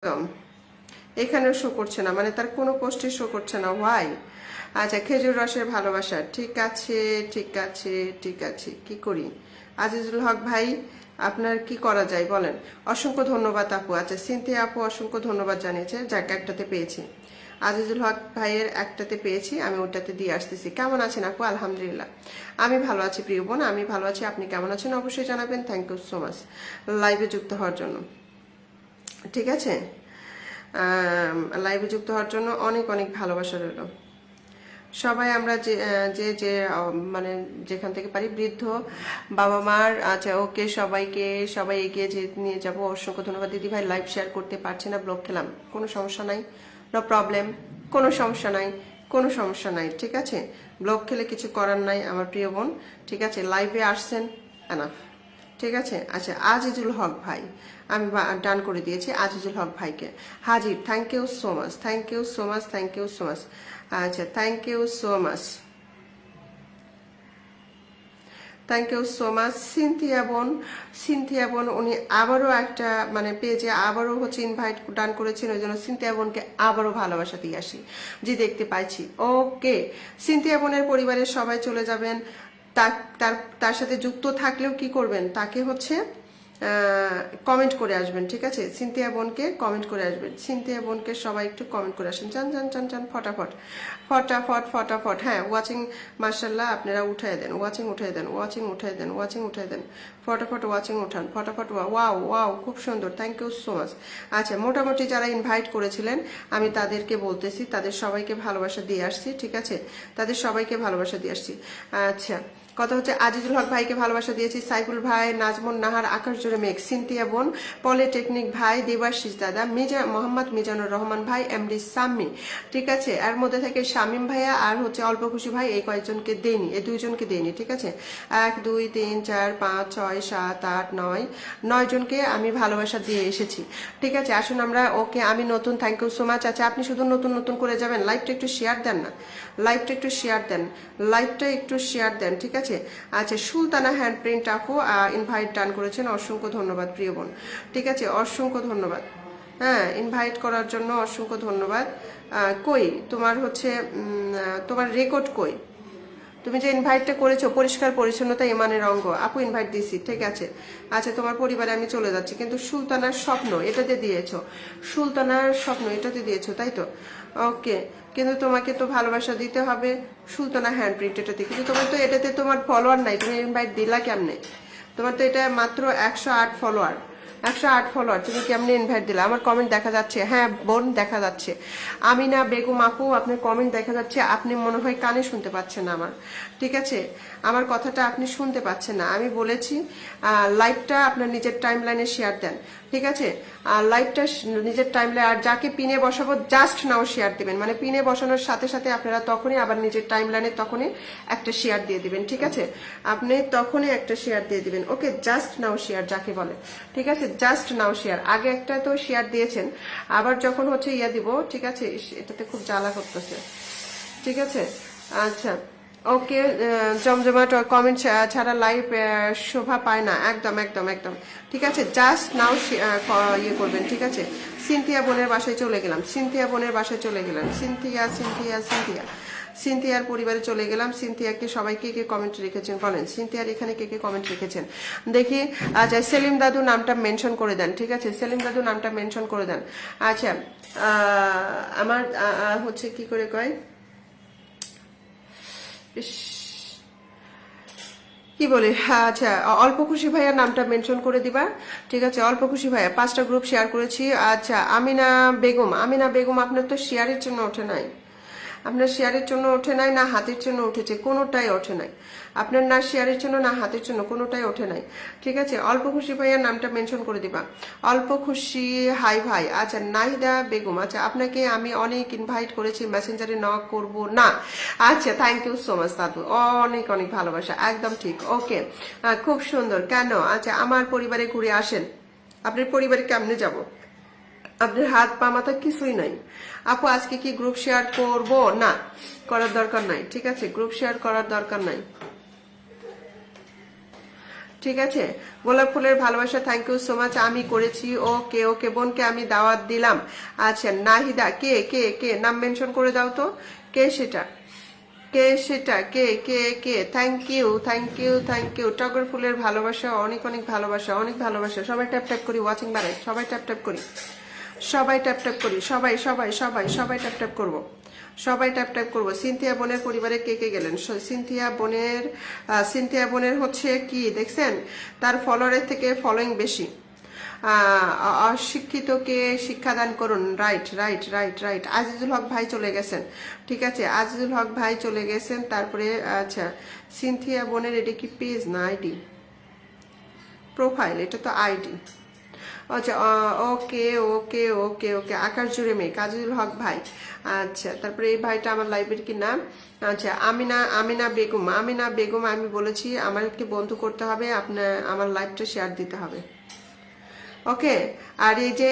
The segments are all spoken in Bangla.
একদম এখানেও শো করছে না, মানে তার কোনো পোস্টে শো করছে না। ওয়াই? আচ্ছা, খেজুর রসের ভালোবাসা, ঠিক আছে ঠিক আছে ঠিক আছে, কি করি? আজিজুল হক ভাই, আপনার কি করা যায় বলেন? অসংখ্য ধন্যবাদ আপু। আচ্ছা, সিনথিয়া আপু অসংখ্য ধন্যবাদ জানিয়েছে, যাক একটাতে পেয়েছি। আজিজুল হক ভাইয়ের একটাতে পেয়েছি, আমি ওটাতে দিয়ে আসতেছি। কেমন আছেন আপু? আলহামদুলিল্লাহ আমি ভালো আছি প্রিয় বোন, আমি ভালো আছি। আপনি কেমন আছেন অবশ্যই জানাবেন। থ্যাংক ইউ সো মাচ লাইভে যুক্ত হওয়ার জন্য। ঠিক আছে, লাইভে যুক্ত হওয়ার জন্য অনেক অনেক ভালোবাসা রইল। সবাই আমরা যে যে যে মানে যেখান থেকে পারি, বৃদ্ধ বাবা মার, আচ্ছা ওকে, সবাই এগিয়ে যে নিয়ে যাবো। অসংখ্য ধন্যবাদ দিদি ভাই। লাইভ শেয়ার করতে পারছি না, ব্লক খেলাম, কোনো সমস্যা নাই, নো প্রবলেম, কোনো সমস্যা নাই, কোনো সমস্যা নাই। ঠিক আছে, ব্লক খেলে কিছু করার নাই আমার প্রিয় বোন। ঠিক আছে, লাইভে আসছেন, এনাফ। ঠিক আছে। আচ্ছা, আজিজুল হক ভাই, আমি ডান করে দিয়েছি আজিজুল হক ভাইকে। হাজির, thank you so much, thank you so much, thank you so much. আচ্ছা, thank you so much, thank you so much. Cynthia বোন উনি আবারও একটা মানে পেজে আবারও হচ্ছে ইনভাইট ডান করেছেন, ওই জন্য সিনথিয়া বোনকে আবারও ভালোবাসা দিয়ে আসি। জি, দেখতে পাইছি। ওকে, সিনথিয়া বোনের পরিবারের সবাই চলে যাবেন। তার তার তার সাথে যুক্ত থাকলেও কি করবেন, তাকে হচ্ছে কমেন্ট করে আসবেন। ঠিক আছে, সিনথিয়া বোনকে কমেন্ট করে আসবেন। সিনথিয়া বোনকে সবাই একটু কমেন্ট করে আসেন, চান চান চান চান, ফটাফট ফটাফট ফটাফট। হ্যাঁ, ওয়াচিং মার্শাল্লাহ, আপনারা উঠাই দেন, ওয়াচিং উঠাই দেন, ওয়াচিং উঠাই দেন, ওয়াচিং উঠাই দেন, ফটাফট ওয়াচিং উঠান, ফটাফট। ওয়াও ওয়াও, খুব সুন্দর, থ্যাংক ইউ সো মাচ। আচ্ছা, মোটামুটি যারা ইনভাইট করেছিলেন আমি তাদেরকে বলতেছি, তাদের সবাইকে ভালোবাসা দিয়ে আসছি। ঠিক আছে, তাদের সবাইকে ভালোবাসা দিয়ে আসছি। আচ্ছা, কথা হচ্ছে আজিজুল হক ভাইকে ভালোবাসা দিয়েছি, সাইফুল ভাই, নাজমুন নাহার, আকাশ জুড়ে মেঘ, সিনথিয়া বোন, পলিটেকনিক ভাই, দেবাশিস দাদা, মোহাম্মদ মিজানুর রহমান ভাই, এমডি সাম্মি। ঠিক আছে, এর মধ্যে থেকে শামীম ভাইয়া আর হচ্ছে অল্প খুশি ভাই, এই কয়েকজনকে দেইনি, এই দুইজনকে দেইনি। ঠিক আছে, 1 2 3 4 5 6 7 8 9 জনকে আমি ভালোবাসা দিয়ে এসেছি। ঠিক আছে, আসুন আমরা, ওকে আমি নতুন, থ্যাংক ইউ সো মাচ। আচ্ছা, আপনি শুধু নতুন নতুন করে যাবেন, লাইভটা একটু শেয়ার দেন না, লাইভটা একটু শেয়ার দেন, লাইভটা একটু শেয়ার দেন। ঠিক আছে। আচ্ছা, সুলতানা হ্যান্ড প্রিন্ট আপু ইনভাইট ডান করেছেন, অসংখ্য ধন্যবাদ প্রিয় বোন। ঠিক আছে, অসংখ্য ধন্যবাদ। হ্যাঁ, ইনভাইট করার জন্য অসংখ্য ধন্যবাদ। কই তোমার হচ্ছে তোমার রেকর্ড কই? তুমি যে ইনভাইটটা করেছো, পরিষ্কার পরিচ্ছন্নতা ইমানের অঙ্গ, আপু ইনভাইট দিছি। ঠিক আছে। আচ্ছা, তোমার পরিবারে আমি চলে যাচ্ছি, কিন্তু সুলতানার স্বপ্ন এটাতে দিয়েছো, সুলতানার স্বপ্ন এটাতে দিয়েছো, তাই তো? ওকে, কিন্তু তোমাকে তো ভালোবাসা দিতে হবে সুলতানা হ্যান্ড প্রিন্ট এটাতে, কিন্তু তোমার তো এটাতে তোমার ফলোয়ার নাই, তুমি ইনভাইট দিলা কেমনে? তোমার তো এটা মাত্র 108 ফলোয়ার, 108 ফলোয়ার, তুমি কেমনে ইনভাইট দিলা? আমার কমেন্ট দেখা যাচ্ছে, হ্যাঁ বোন দেখা যাচ্ছে। আমিনা বেগম আপু, আপনার কমেন্ট দেখা যাচ্ছে, আপনি মনে হয় কানে শুনতে পাচ্ছেন না আমার। ঠিক আছে, আমার কথাটা আপনি শুনতে পাচ্ছেন না। আমি বলেছি লাইভটা আপনার নিজের টাইম লাইনে শেয়ার দেন। ঠিক আছে, লাইভটা নিজের টাইম লাইন, আর যাকে পিনে বসাবো জাস্ট নাও শেয়ার দিবেন, মানে পিনে বসানোর সাথে সাথে আপনারা তখনই আবার নিজের টাইম লাইনে তখনই একটা শেয়ার দিয়ে দিবেন। ঠিক আছে, আপনি তখনই একটা শেয়ার দিয়ে দিবেন। ওকে, জাস্ট নাও শেয়ার যাকে বলে। ঠিক আছে, জাস্ট নাও শেয়ার। আগে একটা তো শেয়ার দিয়েছেন, আবার যখন হচ্ছে ইয়া দিব। ঠিক আছে, এটাতে খুব জ্বালা করতেছে। ঠিক আছে। আচ্ছা, ওকে, জমজমাট কমেন্ট ছাড়া লাইভ শোভা পায় না, একদম একদম একদম। ঠিক আছে, জাস্ট নাও ইয়ে করবেন। ঠিক আছে, সিনথিয়া বোনের বাসায় চলে গেলাম, সিনথিয়া বোনের বাসায় চলে গেলাম, সিনথিয়া সিনথিয়া সিনথিয়া সিনথিয়ার পরিবারে চলে গেলাম। সিনথিয়াকে সবাইকে কে কমেন্ট রেখেছেন বলেন, সিনথিয়ার এখানে কে কে কমেন্ট রেখেছেন দেখি। আচ্ছা, সেলিম দাদু নামটা মেনশন করে দেন। ঠিক আছে, সেলিম দাদু নামটা মেনশন করে দেন। আচ্ছা, আমার হচ্ছে কি করে কয়, কি বলি, আচ্ছা, অল্প খুশি ভাইয়ার নামটা মেনশন করে দিবা। ঠিক আছে, অল্প খুশি ভাইয়া 5টা গ্রুপ শেয়ার করেছি। আচ্ছা, আমিনা বেগম, আমিনা বেগম আপনার তো শেয়ারের জন্য ওঠে নাই, আপনার শেয়ারের জন্য ওঠে নাই, না হাতের জন্য উঠেছে, কোনোটাই ওঠে নাই আপনার, না শেয়ারের জন্য না হাতের জন্য, কোনোটাই ওঠে নাই। ঠিক আছে, অল্প খুশি ভাইয়ার নামটা মেনশন করে দিবা। অল্প খুশি হাই ভাই। আচ্ছা, নাহিদা বেগম, আচ্ছা আপনাকে আমি অনেক ইনভাইট করেছি, মেসেঞ্জারে নক করব না। আচ্ছা, থ্যাংক ইউ সো মাচ দাদু, অনেক অনেক ভালোবাসা, একদম ঠিক। ওকে, খুব সুন্দর। কেন? আচ্ছা, আমার পরিবারে ঘুরে আসেন। আপনার পরিবারে কেমনে যাব? আপনার হাত পা মাথা কিছুই নাই। আপু আজকে কি গ্রুপ শেয়ার করব? না, করার দরকার নাই। ঠিক আছে, গ্রুপ শেয়ার করার দরকার নাই। ঠিক আছে, গোলাপ ফুলের ভালোবাসা, থ্যাংক ইউ সো মাচ। আমি করেছি, ওকে ওকে, বোনকে আমি দাওয়াত দিলাম। আচ্ছা নাহিদা, কে কে কে নাম মেনশন করে দাও তো, কে সেটা, কে সেটা, কে কে কে? Thank you thank you thank you. টগর ফুলের ভালোবাসা, অনেক অনেক ভালোবাসা, অনেক ভালোবাসা। সবাই ট্যাপ ট্যাপ করি, ওয়াচিং বাড়াই, সবাই ট্যাপ ট্যাপ করি, সবাই ট্যাপ ট্যাপ করি, সবাই সবাই সবাই সবাই ট্যাপ ট্যাপ করবো, সবাই ট্যাপ ট্যাপ করবো। সিনথিয়া বোনের পরিবারে কে কে গেলেন? সিনথিয়া বোনের হচ্ছে কি দেখছেন, তার ফলোয়ারের থেকে ফলোয়িং বেশি। অশিক্ষিতকে শিক্ষাদান করুন, right right right right. Azizul Haque ভাই চলে গেছেন, ঠিক আছে, আজিজুল হক ভাই চলে গেছেন। তারপরে আচ্ছা সিনথিয়া বোনের এটা কি পেজ না আইডি? প্রোফাইল, এটা তো আইডি। আচ্ছা ওকে ওকে ওকে ওকে। আকাশ জুড়ে মেয়ে, কাজুল হক ভাই। আচ্ছা তারপরে এই ভাইটা আমার লাইফের কি নাম? আচ্ছা আমিনা, আমিনা বেগম, আমিনা বেগম। আমি বলেছি আমাকে বন্ধু করতে হবে, আপনার আমার লাইফটা শেয়ার দিতে হবে, ওকে। আর এই যে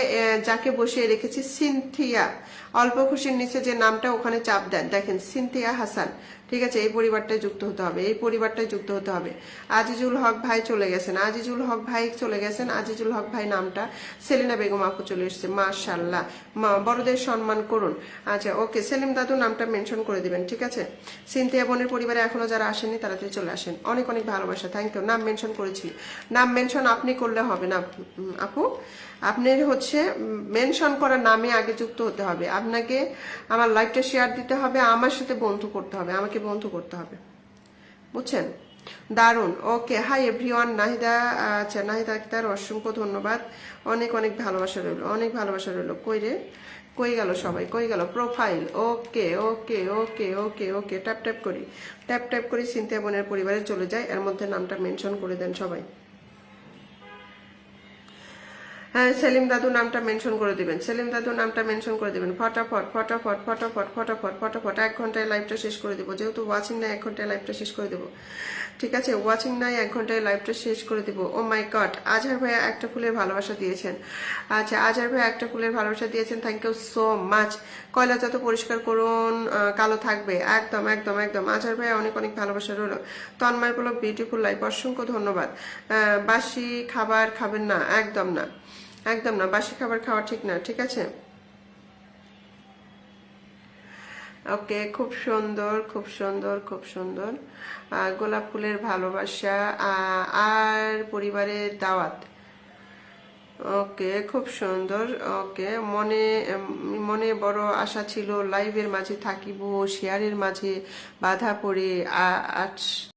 যাকে বসিয়ে রেখেছি সিনথিয়া, অল্প খুশির নিচে যে নামটা ওখানে চাপ দেন, দেখেন সিনথিয়া হাসান, ঠিক আছে, এই পরিবারটায় যুক্ত হতে হবে, এই পরিবারটায় যুক্ত হতে হবে। আজিজুল হক ভাই চলে গেছেন, আজিজুল হক ভাই চলে গেছেন, আজিজুল হক ভাই নামটা। সেলিনা বেগম আপু চলে এসেছে, মাশাল্লাহ, বড়দের সম্মান করুন। আচ্ছা ওকে, সেলিম দাদু নামটা মেনশন করে দিবেন, ঠিক আছে। সিনথিয়া বোনের পরিবারে এখনো যারা আসেনি তাড়াতাড়ি চলে আসেন, অনেক অনেক ভালোবাসা, থ্যাংক ইউ। নাম মেনশন করেছি, নাম মেনশন আপনি করলে হবে না আপু, আপনার হচ্ছে মেনশন করা নামে আগে যুক্ত হতে হবে, আপনাকে আমার লাইভটা শেয়ার দিতে হবে, আমার সাথে বন্ধু করতে হবে, আমাকে বন্ধু করতে হবে, বুঝছেন? দারুন, ওকে। Hi everyone, Nahida. আচ্ছা নাহিদা আক্তার, অসংখ্য ধন্যবাদ, অনেক অনেক ভালোবাসা রইল, অনেক ভালোবাসা রইল। কই রে, কই গেল সবাই, কই গেল? প্রোফাইল, ওকে ওকে ওকে ওকে ওকে। ট্যাপ ট্যাপ করি, ট্যাপ ট্যাপ করি, সিনথিয়া বোনের পরিবারে চলে যায়, এর মধ্যে নামটা মেনশন করে দেন সবাই। হ্যাঁ সেলিম দাদু নামটা মেনশন করে দিবেন, সেলিম দাদু নামটা মেনশন করে দিবেন, ফটাফট ফটাফট ফটাফট ফটাফট ফটাফট। 1 ঘন্টায় লাইভটা শেষ করে দেবো, যেহেতু ওয়াচিং নাই 1 ঘন্টায় লাইভটা শেষ করে দেবো, ঠিক আছে, ওয়াচিং নাই 1 ঘন্টায় লাইভটা শেষ করে দেবো। ও মাই গড, আজহার ভাইয়া একটা ফুলের ভালোবাসা দিয়েছেন। আচ্ছা আজহার ভাইয়া একটা ফুলের ভালোবাসা দিয়েছেন, থ্যাংক ইউ সো মাচ। কয়লা যত পরিষ্কার করুন কালো থাকবে, একদম একদম একদম। আজহার ভাইয়া অনেক অনেক ভালোবাসা রইল। তন্ময় পুলক, বিউটিফুল লাইফ, অসংখ্য ধন্যবাদ। বাসি খাবার খাবেন না, একদম না, একদম না, বাসি খাবার খাওয়া ঠিক না, ঠিক আছে। ওকে, খুব সুন্দর খুব সুন্দর খুব সুন্দর। গোলাপ ফুলের ভালোবাসা আর পরিবারের দাওয়াত, ওকে খুব সুন্দর। ওকে, মনে মনে বড় আশা ছিল লাইভের মাঝে থাকিব, শেয়ারের মাঝে বাধা পড়ে আজ